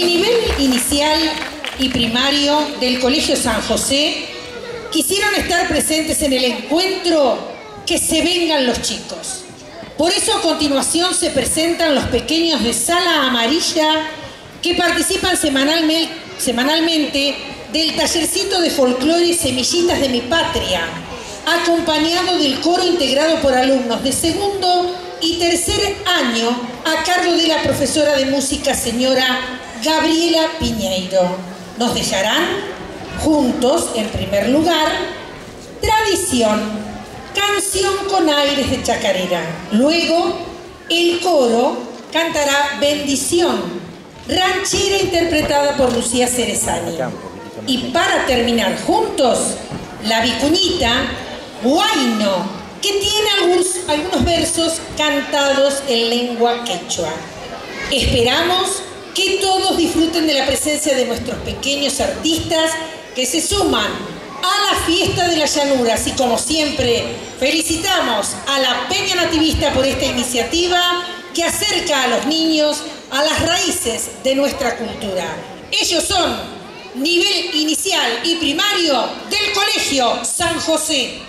el nivel inicial y primario del Colegio San José quisieron estar presentes en el encuentro Que se vengan los chicos. Por eso a continuación se presentan los pequeños de Sala Amarilla que participan semanalmente del tallercito de folclore Semillitas de mi Patria, acompañado del coro integrado por alumnos de segundo y tercer año a cargo de la profesora de música señora Gabriela Piñeiro. Nos dejarán juntos, en primer lugar, Tradición, canción con aires de chacarera. Luego, el coro cantará Bendición, ranchera interpretada por Lucía Cerezani. Y para terminar juntos, la vicuñita, Huayno, que tiene algunos versos cantados en lengua quechua. Esperamos que todos disfruten de la presencia de nuestros pequeños artistas que se suman a la fiesta de las llanuras. Y como siempre, felicitamos a la Peña Nativista por esta iniciativa que acerca a los niños a las raíces de nuestra cultura. Ellos son nivel inicial y primario del Colegio San José.